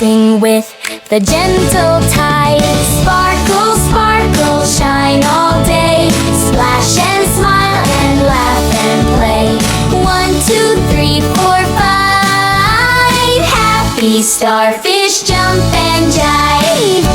Sing with the gentle tide. Sparkle, sparkle, shine all day. Splash and smile and laugh and play. 1, 2, 3, 4, 5. Happy starfish, jump and jive.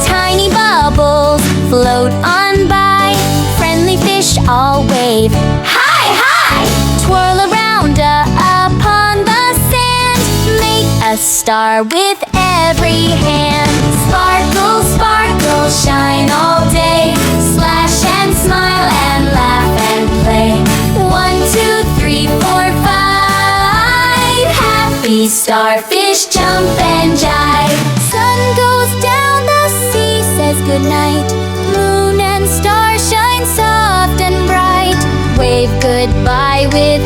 Tiny bubbles float on by. Friendly fish all wave. Hi, hi! Twirl around upon the sand. Make a star with every hand. Sparkle, sparkle, shine all day. Splash and smile and laugh and play. 1, 2, 3, 4, 5. Happy starfish, jump and jive. Sun goes down, the sea says goodnight. Moon and stars shine soft and bright. Wave goodbye with